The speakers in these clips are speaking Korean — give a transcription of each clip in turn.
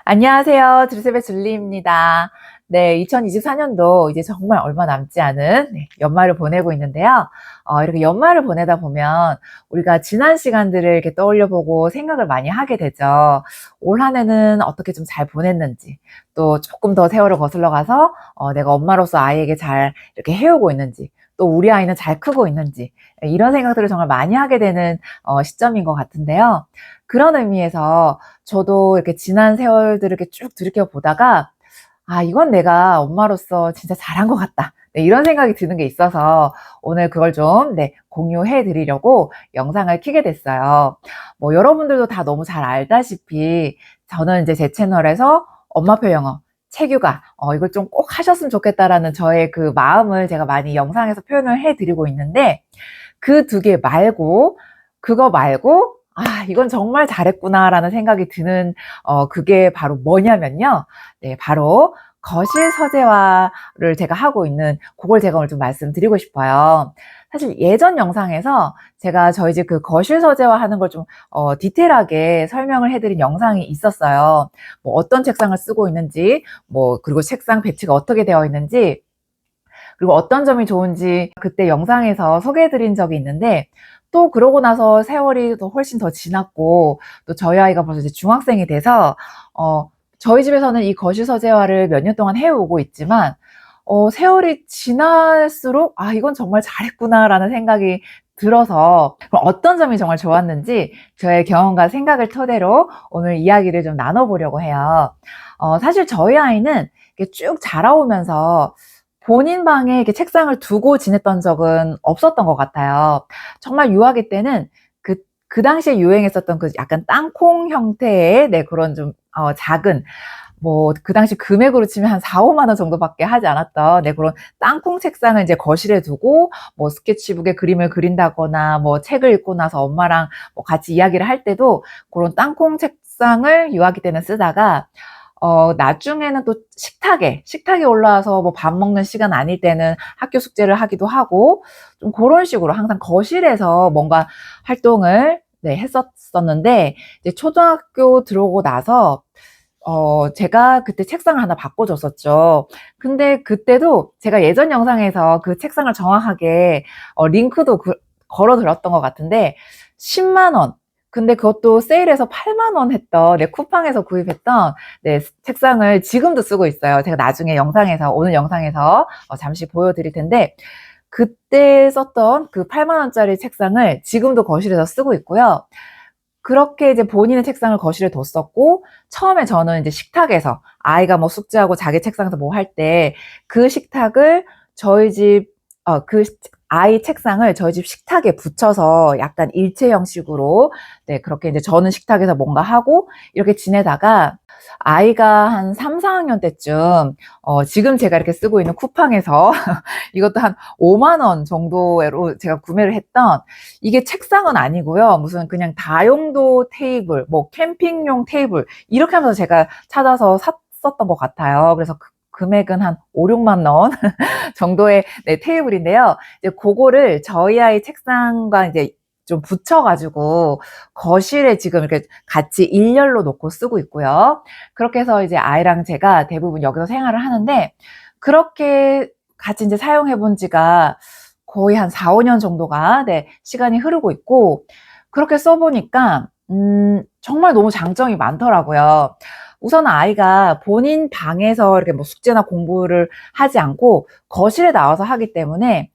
안녕하세요. 드루셉의 줄리입니다. 네, 2024년도 이제 정말 얼마 남지 않은 연말을 보내고 있는데요. 이렇게 연말을 보내다 보면 우리가 지난 시간들을 이렇게 떠올려 보고 생각을 많이 하게 되죠. 올 한 해는 어떻게 좀 잘 보냈는지, 또 조금 더 세월을 거슬러 가서 내가 엄마로서 아이에게 잘 이렇게 해오고 있는지, 또 우리 아이는 잘 크고 있는지, 이런 생각들을 정말 많이 하게 되는 시점인 것 같은데요. 그런 의미에서 저도 이렇게 지난 세월들을 이렇게 쭉 들이켜 보다가, 아, 이건 내가 엄마로서 진짜 잘한 것 같다. 네, 이런 생각이 드는 게 있어서 오늘 그걸 좀, 공유해 드리려고 영상을 켜게 됐어요. 뭐, 여러분들도 다 너무 잘 알다시피, 저는 이제 제 채널에서 엄마표 영어, 체육아, 이걸 좀 꼭 하셨으면 좋겠다라는 저의 그 마음을 제가 많이 영상에서 표현을 해 드리고 있는데, 그 두 개 말고, 그거 말고, 아, 이건 정말 잘했구나라는 생각이 드는, 그게 바로 뭐냐면요. 네, 바로 거실 서재화를 제가 하고 있는, 그걸 제가 오늘 좀 말씀드리고 싶어요. 사실 예전 영상에서 제가 저희 집 그 거실 서재화 하는 걸 좀, 디테일하게 설명을 해드린 영상이 있었어요. 뭐 어떤 책상을 쓰고 있는지, 뭐, 그리고 책상 배치가 어떻게 되어 있는지, 그리고 어떤 점이 좋은지 그때 영상에서 소개해드린 적이 있는데, 또 그러고 나서 세월이 또 훨씬 더 지났고, 또 저희 아이가 벌써 이제 중학생이 돼서, 저희 집에서는 이 거실 서재화를 몇 년 동안 해오고 있지만, 세월이 지날수록, 아, 이건 정말 잘했구나라는 생각이 들어서, 그럼 어떤 점이 정말 좋았는지 저의 경험과 생각을 토대로 오늘 이야기를 좀 나눠보려고 해요. 사실 저희 아이는 이렇게 쭉 자라오면서 본인 방에 이렇게 책상을 두고 지냈던 적은 없었던 것 같아요. 정말 유아기 때는 그 당시에 유행했었던 그 약간 땅콩 형태의, 그런 좀, 작은, 뭐, 그 당시 금액으로 치면 한 4, 5만 원 정도밖에 하지 않았던, 그런 땅콩 책상을 이제 거실에 두고, 뭐, 스케치북에 그림을 그린다거나, 뭐, 책을 읽고 나서 엄마랑 뭐 같이 이야기를 할 때도 그런 땅콩 책상을 유아기 때는 쓰다가, 나중에는 또 식탁에 올라와서 뭐 밥 먹는 시간 아닐 때는 학교 숙제를 하기도 하고, 좀 그런 식으로 항상 거실에서 뭔가 활동을, 했었었는데, 이제 초등학교 들어오고 나서, 제가 그때 책상을 하나 바꿔줬었죠. 근데 그때도 제가 예전 영상에서 그 책상을 정확하게, 링크도 걸어 들었던 것 같은데, 10만 원. 근데 그것도 세일해서 8만 원 했던, 쿠팡에서 구입했던, 책상을 지금도 쓰고 있어요. 제가 나중에 오늘 영상에서 잠시 보여드릴 텐데, 그때 썼던 그 8만 원짜리 책상을 지금도 거실에서 쓰고 있고요. 그렇게 이제 본인의 책상을 거실에 뒀었고, 처음에 저는 이제 식탁에서 아이가 뭐 숙제하고 자기 책상에서 뭐 할 때 그 식탁을 저희 집, 그 아이 책상을 저희 집 식탁에 붙여서 약간 일체 형식으로, 그렇게 이제 저는 식탁에서 뭔가 하고 이렇게 지내다가 아이가 한 3, 4학년 때쯤, 지금 제가 이렇게 쓰고 있는 쿠팡에서 이것도 한 5만 원 정도로 제가 구매를 했던, 이게 책상은 아니고요. 무슨 그냥 다용도 테이블, 뭐 캠핑용 테이블, 이렇게 하면서 제가 찾아서 샀었던 것 같아요. 그래서 금액은 한 5, 6만 원 정도의, 테이블인데요. 이제 그거를 저희 아이 책상과 이제 좀 붙여가지고 거실에 지금 이렇게 같이 일렬로 놓고 쓰고 있고요. 그렇게 해서 이제 아이랑 제가 대부분 여기서 생활을 하는데, 그렇게 같이 이제 사용해 본 지가 거의 한 4, 5년 정도가, 시간이 흐르고 있고, 그렇게 써보니까, 정말 너무 장점이 많더라고요. 우선 아이가 본인 방에서 이렇게 뭐 숙제나 공부를 하지 않고 거실에 나와서 하기 때문에,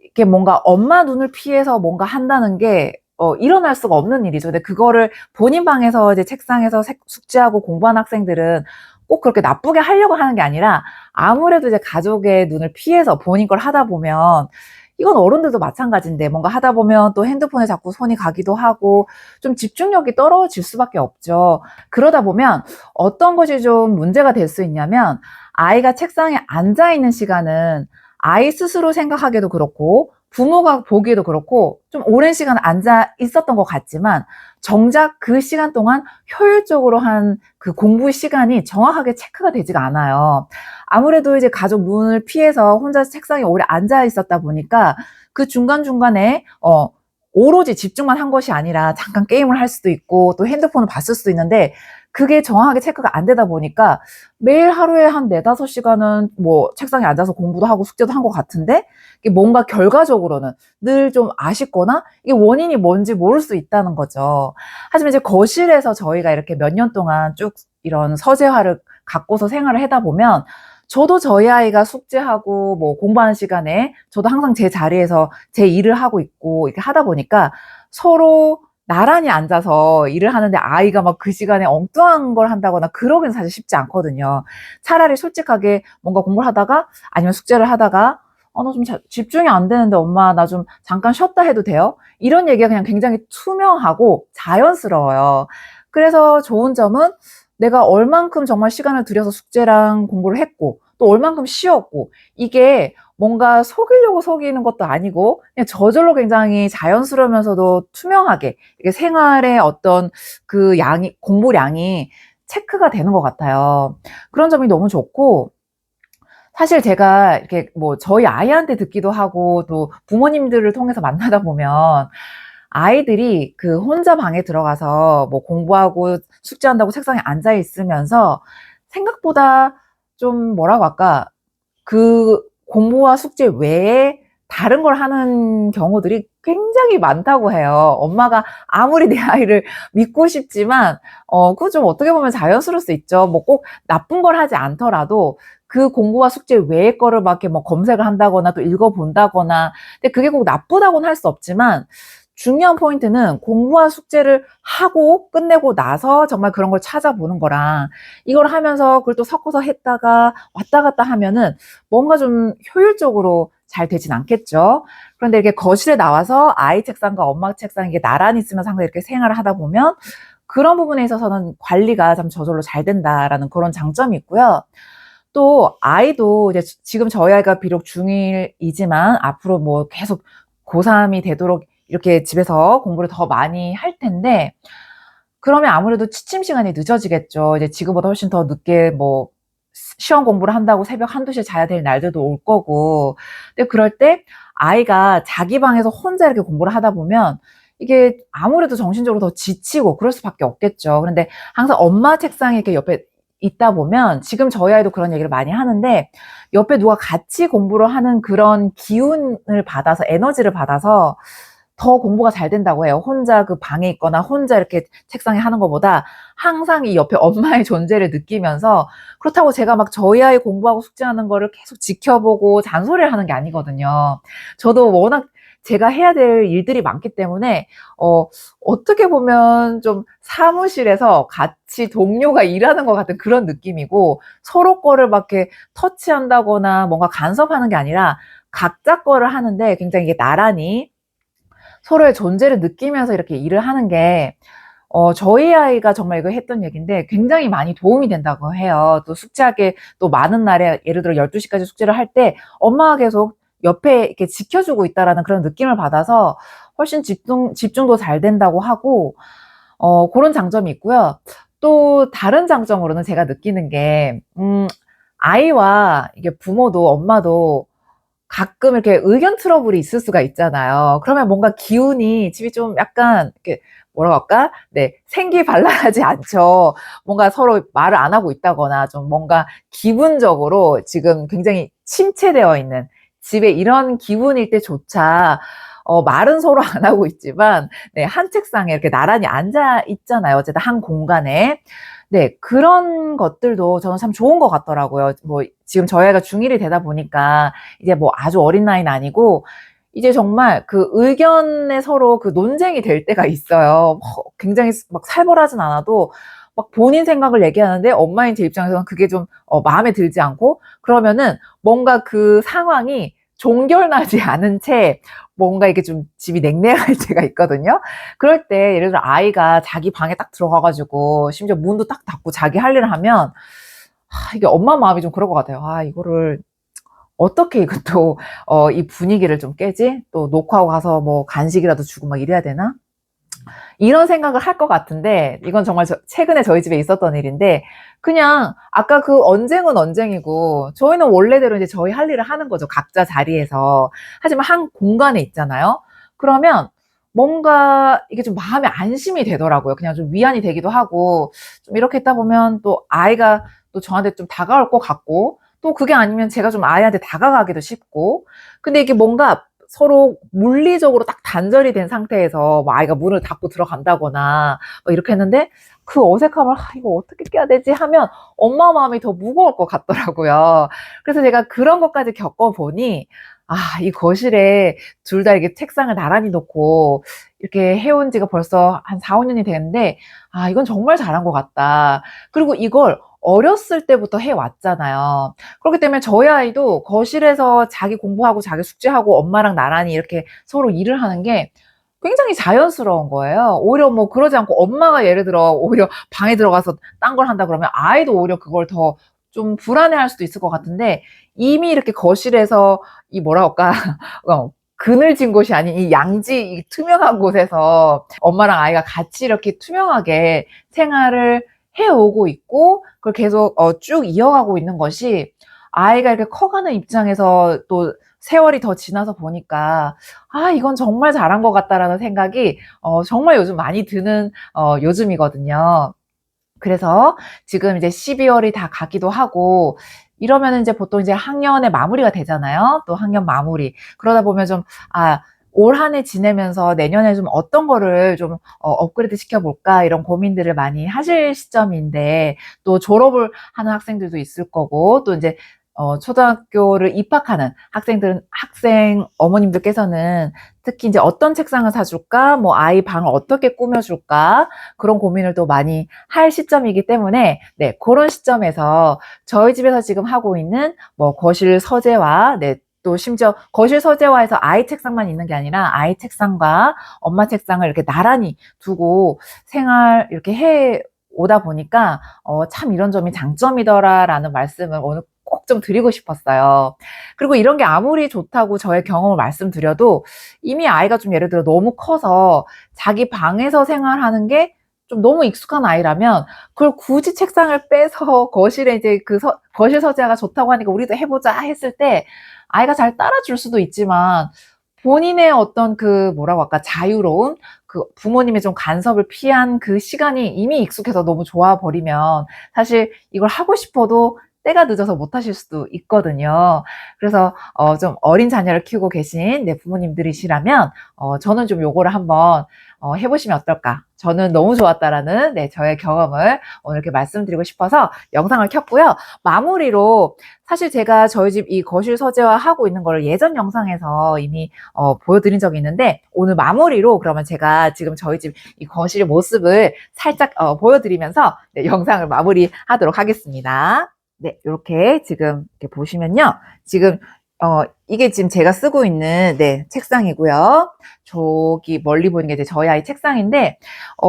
이렇게 뭔가 엄마 눈을 피해서 뭔가 한다는 게, 일어날 수가 없는 일이죠. 근데 그거를 본인 방에서 이제 책상에서 숙제하고 공부하는 학생들은 꼭 그렇게 나쁘게 하려고 하는 게 아니라, 아무래도 이제 가족의 눈을 피해서 본인 걸 하다 보면, 이건 어른들도 마찬가지인데, 뭔가 하다 보면 또 핸드폰에 자꾸 손이 가기도 하고, 좀 집중력이 떨어질 수밖에 없죠. 그러다 보면 어떤 것이 좀 문제가 될 수 있냐면, 아이가 책상에 앉아 있는 시간은 아이 스스로 생각하기도 그렇고, 부모가 보기에도 그렇고, 좀 오랜 시간 앉아 있었던 것 같지만, 정작 그 시간 동안 효율적으로 한 그 공부 시간이 정확하게 체크가 되지가 않아요. 아무래도 이제 가족 눈을 피해서 혼자 책상에 오래 앉아 있었다 보니까, 그 중간중간에, 오로지 집중만 한 것이 아니라 잠깐 게임을 할 수도 있고, 또 핸드폰을 봤을 수도 있는데, 그게 정확하게 체크가 안 되다 보니까 매일 하루에 한 4~5시간은 뭐 책상에 앉아서 공부도 하고 숙제도 한 것 같은데 이게 뭔가 결과적으로는 늘 좀 아쉽거나 이게 원인이 뭔지 모를 수 있다는 거죠. 하지만 이제 거실에서 저희가 이렇게 몇 년 동안 쭉 이런 서재화를 갖고서 생활을 하다 보면 저도 저희 아이가 숙제하고 뭐 공부하는 시간에 저도 항상 제 자리에서 제 일을 하고 있고 이렇게 하다 보니까 서로 나란히 앉아서 일을 하는데 아이가 막 그 시간에 엉뚱한 걸 한다거나 그러기는 사실 쉽지 않거든요. 차라리 솔직하게 뭔가 공부를 하다가 아니면 숙제를 하다가 나 좀 집중이 안 되는데 엄마 나 좀 잠깐 쉬었다 해도 돼요? 이런 얘기가 그냥 굉장히 투명하고 자연스러워요. 그래서 좋은 점은 내가 얼만큼 정말 시간을 들여서 숙제랑 공부를 했고 또 얼만큼 쉬었고 이게 뭔가 속이려고 속이는 것도 아니고 그냥 저절로 굉장히 자연스러우면서도 투명하게 이게 생활의 어떤 그 양이 공부량이 체크가 되는 것 같아요. 그런 점이 너무 좋고 사실 제가 이렇게 뭐 저희 아이한테 듣기도 하고 또 부모님들을 통해서 만나다 보면 아이들이 그 혼자 방에 들어가서 뭐 공부하고 숙제한다고 책상에 앉아 있으면서 생각보다 좀 뭐라고 할까? 그 공부와 숙제 외에 다른 걸 하는 경우들이 굉장히 많다고 해요. 엄마가 아무리 내 아이를 믿고 싶지만 그거 좀 어떻게 보면 자연스러울 수 있죠. 뭐 꼭 나쁜 걸 하지 않더라도 그 공부와 숙제 외의 거를 막 이렇게 뭐 검색을 한다거나 또 읽어본다거나 근데 그게 꼭 나쁘다고는 할 수 없지만 중요한 포인트는 공부와 숙제를 하고 끝내고 나서 정말 그런 걸 찾아보는 거랑 이걸 하면서 그걸 또 섞어서 했다가 왔다 갔다 하면은 뭔가 좀 효율적으로 잘 되진 않겠죠. 그런데 이렇게 거실에 나와서 아이 책상과 엄마 책상 이게 나란히 있으면서 항상 이렇게 생활을 하다 보면 그런 부분에 있어서는 관리가 참 저절로 잘 된다라는 그런 장점이 있고요. 또 아이도 이제 지금 저희 아이가 비록 중1이지만 앞으로 뭐 계속 고3이 되도록 이렇게 집에서 공부를 더 많이 할 텐데 그러면 아무래도 취침 시간이 늦어지겠죠. 이제 지금보다 훨씬 더 늦게 뭐 시험 공부를 한다고 새벽 1~2시에 자야 될 날들도 올 거고. 근데 그럴 때 아이가 자기 방에서 혼자 이렇게 공부를 하다 보면 이게 아무래도 정신적으로 더 지치고 그럴 수밖에 없겠죠. 그런데 항상 엄마 책상에 이렇게 옆에 있다 보면 지금 저희 아이도 그런 얘기를 많이 하는데 옆에 누가 같이 공부를 하는 그런 기운을 받아서 에너지를 받아서 더 공부가 잘 된다고 해요. 혼자 그 방에 있거나 혼자 이렇게 책상에 하는 것보다 항상 이 옆에 엄마의 존재를 느끼면서 그렇다고 제가 막 저희 아이 공부하고 숙제하는 거를 계속 지켜보고 잔소리를 하는 게 아니거든요. 저도 워낙 제가 해야 될 일들이 많기 때문에 어떻게 보면 좀 사무실에서 같이 동료가 일하는 것 같은 그런 느낌이고 서로 거를 막 이렇게 터치한다거나 뭔가 간섭하는 게 아니라 각자 거를 하는데 굉장히 이게 나란히 서로의 존재를 느끼면서 이렇게 일을 하는 게 저희 아이가 정말 이거 했던 얘기인데 굉장히 많이 도움이 된다고 해요. 또 숙제하게 또 많은 날에 예를 들어 12시까지 숙제를 할 때 엄마가 계속 옆에 이렇게 지켜주고 있다라는 그런 느낌을 받아서 훨씬 집중도 잘 된다고 하고 그런 장점이 있고요. 또 다른 장점으로는 제가 느끼는 게 아이와 이게 부모도 엄마도 가끔 이렇게 의견 트러블이 있을 수가 있잖아요. 그러면 뭔가 기운이 집이 좀 약간 이렇게 뭐라고 할까? 네, 생기발랄하지 않죠. 뭔가 서로 말을 안 하고 있다거나 좀 뭔가 기분적으로 지금 굉장히 침체되어 있는 집에 이런 기분일 때조차 말은 서로 안 하고 있지만 네, 한 책상에 이렇게 나란히 앉아 있잖아요. 어쨌든 한 공간에. 네, 그런 것들도 저는 참 좋은 것 같더라고요. 뭐 지금 저희 애가 중1이 되다 보니까 이제 뭐 아주 어린 나이는 아니고 이제 정말 그 의견에 서로 그 논쟁이 될 때가 있어요. 굉장히 막 살벌하진 않아도 막 본인 생각을 얘기하는데 엄마인 제 입장에서는 그게 좀 마음에 들지 않고 그러면은 뭔가 그 상황이 종결나지 않은 채 뭔가 이게 좀 집이 냉랭할 때가 있거든요. 그럴 때 예를 들어 아이가 자기 방에 딱 들어가 가지고 심지어 문도 딱 닫고 자기 할 일을 하면 이게 엄마 마음이 좀 그럴 것 같아요. '아 이거를 어떻게 이것도 이 분위기를 좀 깨지? 또 녹화하고 가서 뭐 간식이라도 주고 막 이래야 되나?' 이런 생각을 할 것 같은데 이건 정말 최근에 저희 집에 있었던 일인데 그냥 아까 그 언쟁은 언쟁이고 저희는 원래대로 이제 저희 할 일을 하는 거죠, 각자 자리에서. 하지만 한 공간에 있잖아요. 그러면 뭔가 이게 좀 마음에 안심이 되더라고요. 그냥 좀 위안이 되기도 하고, 좀 이렇게 있다 보면 또 아이가 또 저한테 좀 다가올 것 같고, 또 그게 아니면 제가 좀 아이한테 다가가기도 쉽고, 근데 이게 뭔가 서로 물리적으로 딱 단절이 된 상태에서 뭐 아이가 문을 닫고 들어간다거나 뭐 이렇게 했는데 그 어색함을 이거 어떻게 깨야 되지 하면 엄마 마음이 더 무거울 것 같더라고요. 그래서 제가 그런 것까지 겪어보니 이 거실에 둘 다 이렇게 책상을 나란히 놓고 이렇게 해온 지가 벌써 한 4, 5년이 되는데 이건 정말 잘한 것 같다. 그리고 이걸 어렸을 때부터 해왔잖아요. 그렇기 때문에 저희 아이도 거실에서 자기 공부하고 자기 숙제하고 엄마랑 나란히 이렇게 서로 일을 하는 게 굉장히 자연스러운 거예요. 오히려 뭐 그러지 않고 엄마가 예를 들어 오히려 방에 들어가서 딴 걸 한다 그러면 아이도 오히려 그걸 더 좀 불안해할 수도 있을 것 같은데 이미 이렇게 거실에서 이 뭐라 할까 그늘진 곳이 아닌 이 양지 이 투명한 곳에서 엄마랑 아이가 같이 이렇게 투명하게 생활을 해오고 있고 그걸 계속 쭉 이어가고 있는 것이 아이가 이렇게 커가는 입장에서 또 세월이 더 지나서 보니까 이건 정말 잘한 것 같다라는 생각이 정말 요즘 많이 드는 요즘이거든요. 그래서 지금 이제 12월이 다 가기도 하고 이러면 이제 보통 이제 학년의 마무리가 되잖아요. 또 학년 마무리. 그러다 보면 좀 올 한 해 지내면서 내년에 좀 어떤 거를 좀 업그레이드 시켜볼까 이런 고민들을 많이 하실 시점인데 또 졸업을 하는 학생들도 있을 거고 또 이제 초등학교를 입학하는 학생 어머님들께서는 특히 이제 어떤 책상을 사줄까, 뭐 아이 방을 어떻게 꾸며줄까, 그런 고민을 또 많이 할 시점이기 때문에, 네, 그런 시점에서 저희 집에서 지금 하고 있는 뭐 거실 서재와, 네, 또 심지어 거실 서재와에서 아이 책상만 있는 게 아니라 아이 책상과 엄마 책상을 이렇게 나란히 두고 이렇게 해 오다 보니까, 참 이런 점이 장점이더라라는 말씀을 오늘 꼭 좀 드리고 싶었어요. 그리고 이런 게 아무리 좋다고 저의 경험을 말씀드려도 이미 아이가 좀 예를 들어 너무 커서 자기 방에서 생활하는 게 좀 너무 익숙한 아이라면 그걸 굳이 책상을 빼서 거실에 이제 거실 서재가 좋다고 하니까 우리도 해보자 했을 때 아이가 잘 따라줄 수도 있지만 본인의 어떤 그 뭐라고 할까 자유로운 그 부모님의 좀 간섭을 피한 그 시간이 이미 익숙해서 너무 좋아 버리면 사실 이걸 하고 싶어도 때가 늦어서 못 하실 수도 있거든요. 그래서 좀 어린 자녀를 키우고 계신 내 부모님들이시라면 저는 좀 요거를 한번 해보시면 어떨까? 저는 너무 좋았다라는 저의 경험을 오늘 이렇게 말씀드리고 싶어서 영상을 켰고요. 마무리로 사실 제가 저희 집 이 거실 서재화 하고 있는 걸 예전 영상에서 이미 보여드린 적이 있는데 오늘 마무리로 그러면 제가 지금 저희 집 이 거실 모습을 살짝 보여드리면서 영상을 마무리하도록 하겠습니다. 네, 이렇게 지금 이렇게 보시면요. 지금 이게 지금 제가 쓰고 있는 책상이고요. 저기 멀리 보이는 게 이제 저희 아이 책상인데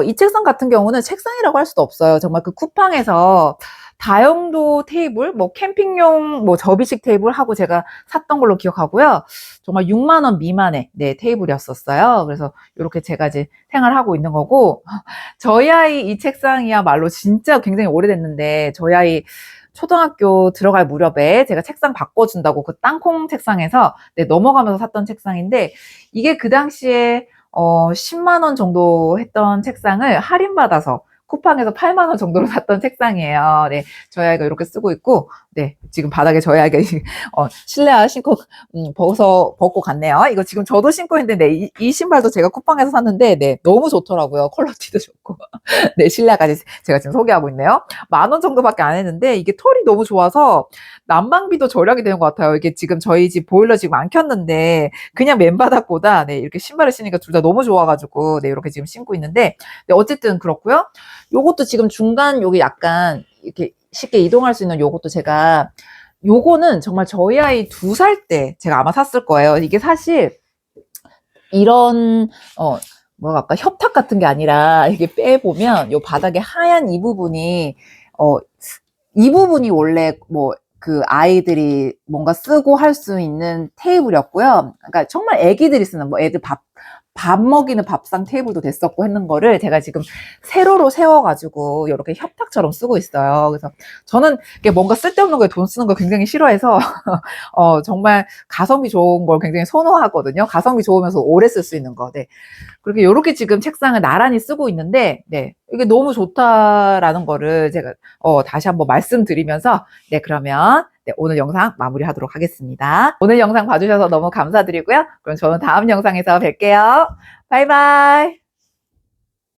이 책상 같은 경우는 책상이라고 할 수도 없어요. 정말 그 쿠팡에서 다용도 테이블, 뭐 캠핑용 뭐 접이식 테이블 하고 제가 샀던 걸로 기억하고요. 정말 6만 원 미만의 테이블이었었어요. 그래서 이렇게 제가 이제 생활하고 있는 거고 저희 아이 이 책상이야말로 진짜 굉장히 오래됐는데 저희 아이 초등학교 들어갈 무렵에 제가 책상 바꿔준다고 그 땅콩 책상에서 넘어가면서 샀던 책상인데 이게 그 당시에 10만 원 정도 했던 책상을 할인받아서 쿠팡에서 8만 원 정도로 샀던 책상이에요. 네, 저희 아이가 이렇게 쓰고 있고, 네, 지금 바닥에 저희 아이가 실내화 신고 벗고 갔네요. 이거 지금 저도 신고 있는데, 이 신발도 제가 쿠팡에서 샀는데, 너무 좋더라고요. 퀄러티도 좋고, 실내화까지 제가 지금 소개하고 있네요. 10,000원 정도밖에 안 했는데 이게 털이 너무 좋아서 난방비도 절약이 되는 것 같아요. 이게 지금 저희 집 보일러 지금 안 켰는데 그냥 맨바닥보다 이렇게 신발을 신으니까 둘 다 너무 좋아가지고 이렇게 지금 신고 있는데 어쨌든 그렇고요. 요것도 지금 중간 여기 약간 이렇게 쉽게 이동할 수 있는 요것도 제가 요거는 정말 저희 아이 2살 때 제가 아마 샀을 거예요. 이게 사실 이런 뭐랄까 아까 협탁 같은 게 아니라 이게 빼보면 요 바닥에 하얀 이 부분이 이 부분이 원래 뭐 그 아이들이 뭔가 쓰고 할 수 있는 테이블이었고요. 그러니까 정말 애기들이 쓰는 뭐 애들 밥 먹이는 밥상 테이블도 됐었고 했는 거를 제가 지금 세로로 세워가지고 이렇게 협탁처럼 쓰고 있어요. 그래서 저는 이게 뭔가 쓸데없는 거에 돈 쓰는 걸 굉장히 싫어해서 정말 가성비 좋은 걸 굉장히 선호하거든요. 가성비 좋으면서 오래 쓸 수 있는 거. 네. 그렇게 요렇게 지금 책상을 나란히 쓰고 있는데, 네, 이게 너무 좋다라는 거를 제가 다시 한번 말씀드리면서, 네, 그러면 네, 오늘 영상 마무리하도록 하겠습니다. 오늘 영상 봐주셔서 너무 감사드리고요. 그럼 저는 다음 영상에서 뵐게요. 바이바이.